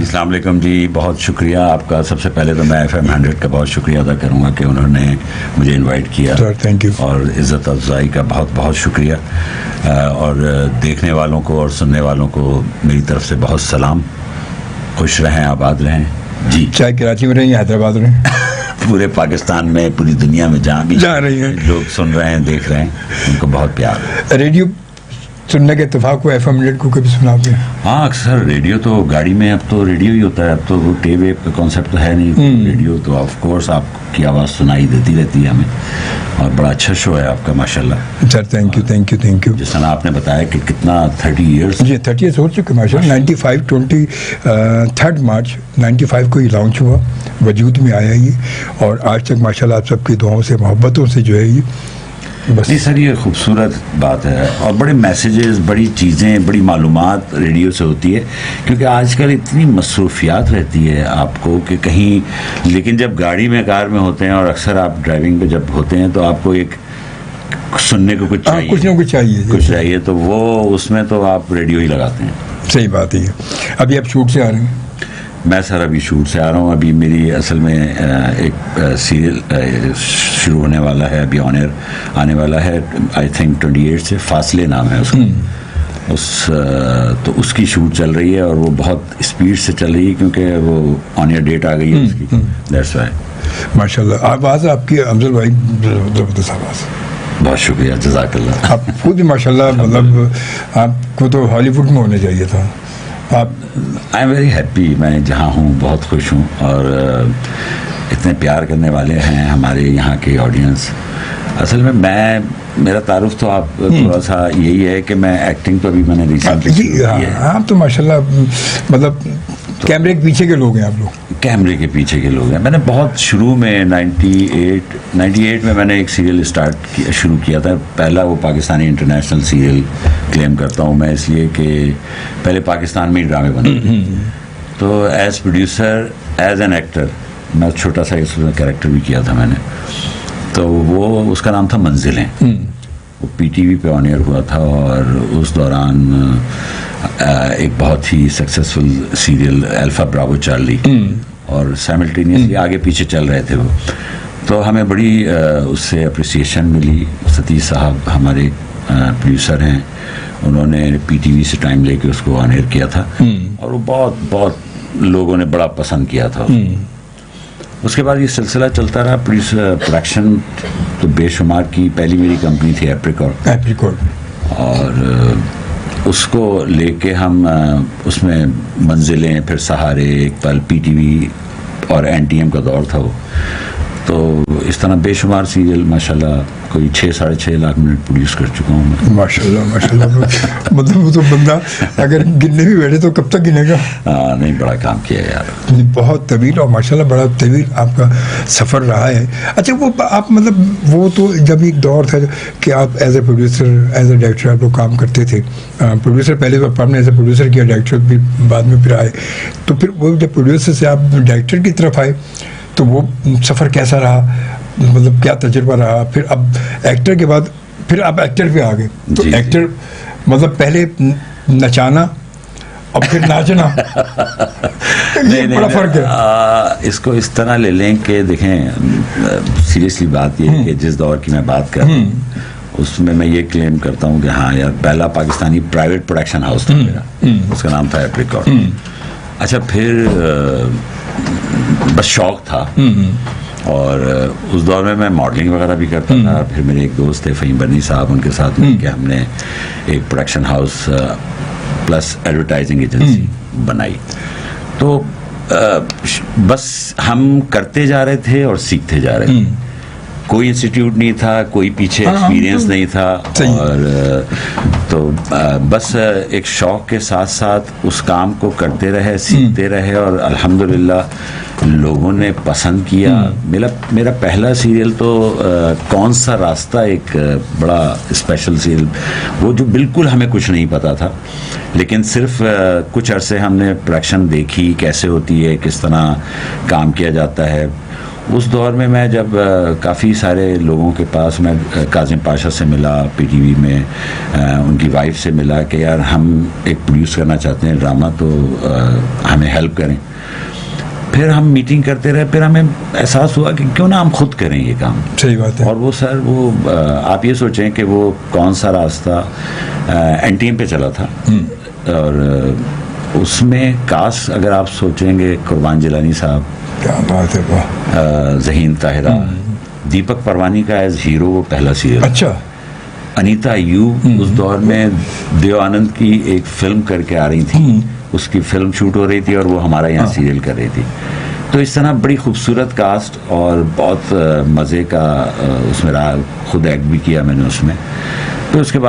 अस्सलाम वालेकुम जी, बहुत शुक्रिया आपका। सबसे पहले तो मैं FM 100 का बहुत शुक्रिया अदा करूँगा कि उन्होंने मुझे इनवाइट किया। Thank you. और इज़्ज़त अफ़ज़ाई का बहुत बहुत शुक्रिया। और देखने वालों को और सुनने वालों को मेरी तरफ से बहुत सलाम। खुश रहें, आबाद रहें जी। चाहे कराची में रहें या हैदराबाद में पूरे पाकिस्तान में, पूरी दुनिया में जहाँ भी जा रही हैं लोग सुन रहे हैं, देख रहे हैं, उनको बहुत प्यार। रेडियो सुनने के इत्तेफाक को FM 100 को कभी सुना आपने? हाँ, अक्सर रेडियो तो गाड़ी में, अब तो रेडियो ही होता है, अब तो वो टेप वेप का कॉन्सेप्ट तो है नहीं। रेडियो तो ऑफ कोर्स आपकी आवाज़ सुनाई देती रहती है हमें। और बड़ा अच्छा शो है आपका माशाल्लाह। Sir thank you. जिस तरह आपने बताया कि कितना 30 ईयर्स जी 30 ईयर्स हो चुके माशाल्लाह। 95 23 मार्च 95 को ये लॉन्च हुआ, वजूद में आया ये, और आज तक माशाल्लाह आप सबकी दुआओं से, मोहब्बतों से जो है ये बस। नहीं सर, ये खूबसूरत बात है और बड़े मैसेजेस, बड़ी चीज़ें, बड़ी मालूमात रेडियो से होती है, क्योंकि आजकल इतनी मसरूफियात रहती है आपको कि कहीं, लेकिन जब गाड़ी में, कार में होते हैं और अक्सर आप ड्राइविंग पे जब होते हैं तो आपको एक सुनने को कुछ चाहिए, कुछ ना कुछ चाहिए, तो वो उसमें तो आप रेडियो ही लगाते हैं। सही बात है। अभी आप शूट से आ रहे हैं? मैं सर अभी शूट से आ रहा हूँ। अभी मेरी असल में एक सीरियल शुरू होने वाला है, अभी ऑन एयर आने वाला है, आई थिंक 28 से, फासले नाम है उसका। तो उसकी शूट चल रही है और वो बहुत स्पीड से चल रही है क्योंकि वो ऑन एयर डेट आ गई है उसकी। That's why. माशाल्लाह आवाज़ आपकी अफजल भाई ज़बरदस्त आवाज़। बहुत शुक्रिया, जज़ाकल्लाह। आप खुद भी माशाल्लाह, मतलब आपको तो हॉलीवुड में होने चाहिए था। आप आई एम वेरी हैप्पी, मैं जहाँ हूँ बहुत खुश हूँ और इतने प्यार करने वाले हैं हमारे यहाँ के ऑडियंस। असल में मेरा तारुफ तो आप थोड़ा सा यही है कि मैं एक्टिंग तो अभी मैंने रिसेंटली आप तो माशाल्लाह मतलब कैमरे के पीछे के लोग हैं आप लोग। कैमरे के पीछे के लोग हैं। मैंने बहुत शुरू में 98 में मैंने एक सीरियल शुरू किया था। पहला वो पाकिस्तानी इंटरनेशनल सीरियल क्लेम करता हूँ मैं, इसलिए कि पहले पाकिस्तान में ही ड्रामे बने। तो as producer, as an actor, मैं छोटा सा इसमें कैरेक्टर भी किया था मैंने। तो वो उसका नाम था मंजिलें। वो PTV पे ऑन एयर हुआ था और उस दौरान एक बहुत ही successful serial alpha bravo Charlie, और साइमल्टेनियसली आगे पीछे चल रहे थे वो। तो हमें बड़ी उससे अप्रिसिएशन मिली। सतीश साहब हमारे प्रोड्यूसर हैं, उन्होंने PTV से टाइम लेके उसको ऑन एयर किया था और वो बहुत लोगों ने बड़ा पसंद किया था। उसके बाद ये सिलसिला चलता रहा। प्रोडक्शन तो बेशुमार की। पहली मेरी कंपनी थी एप्रिकॉर्ड, और उसको लेके हम उसमें मंजिलें, फिर सहारे, एक पल, PTV और NTM का दौर था वो। तो इस तरह बेशुमार सीरियल माशाल्लाह कोई 6-6.5 लाख मिनट प्रोड्यूस कर चुका हूँ मैं। माशाल्लाह मतलब वो तो बंदा अगर गिनने भी बैठे तो कब तक गिनेगा। नहीं, बड़ा काम किया यार, बहुत तवील, और माशाल्लाह बड़ा तवील आपका सफ़र रहा है। अच्छा, वो आप मतलब वो तो जब एक दौर था कि आप as a producer, as a director आप लोग काम करते थे। प्रोड्यूसर पहले तो आपने एज ए प्रोड्यूसर किया, डायरेक्टर भी बाद में फिर आए। तो फिर वो जब प्रोड्यूसर से आप डायरेक्टर की तरफ आए तो वो सफ़र कैसा रहा, मतलब क्या तजुर्बा रहा? फिर अब एक्टर के बाद फिर आप एक्टर पे आ गए, तो एक्टर मतलब पहले नचाना और फिर नाचना ये बड़ा फर्क है। इसको इस तरह ले लें कि देखें, सीरियसली बात ये है कि जिस दौर की मैं बात कर रहा हूँ उसमें मैं ये क्लेम करता हूँ कि हाँ यार, पहला पाकिस्तानी प्राइवेट प्रोडक्शन हाउस था मेरा, उसका नाम था एप्रिकॉर्ड। अच्छा, फिर बस शौक था और उस दौर में मैं मॉडलिंग वगैरह भी करता था। फिर मेरे एक दोस्त थे फ़हीम बनी साहब, उनके साथ मिलकर हमने एक production house plus advertising agency बनाई। तो बस हम करते जा रहे थे और सीखते जा रहे थे। कोई इंस्टीट्यूट नहीं था, कोई पीछे एक्सपीरियंस नहीं था, और तो बस एक शौक़ के साथ साथ उस काम को करते रहे, सीखते रहे, और अल्हम्दुलिल्लाह लोगों ने पसंद किया। मेरा पहला सीरियल तो कौन सा रास्ता, एक बड़ा स्पेशल सीरियल, वो जो बिल्कुल हमें कुछ नहीं पता था, लेकिन सिर्फ कुछ अरसे हमने प्रोडक्शन देखी कैसे होती है, किस तरह काम किया जाता है, उस दौर में मैं जब काफ़ी सारे लोगों के पास मैं काजिम पाशा से मिला पीटीवी में, उनकी वाइफ से मिला कि यार हम एक प्रोड्यूस करना चाहते हैं ड्रामा, तो हमें हेल्प करें। फिर हम मीटिंग करते रहे, फिर हमें एहसास हुआ कि क्यों ना हम खुद करें ये काम। सही बात है। और वो सर वो आप ये सोचें कि वो कौन सा रास्ता एनटीएम पे चला था, और उसमें कास्ट अगर आप सोचेंगे कुर्बान जिलानी साहब, क्या बात है, वाह। ज़हीन ताहिरा, दीपक परवानी का एज हीरो वो पहला सीरियल, अच्छा। अनीता यू उस दौर में देव आनंद की एक फिल्म करके आ रही थी, उसकी फिल्म शूट हो रही थी और वो हमारा यहाँ सीरियल कर रही थी। तो इस तरह बड़ी खूबसूरत कास्ट और बहुत मज़े का उसमें रहा, खुद एक्ट भी किया मैंने उसमें। तो उसके बाद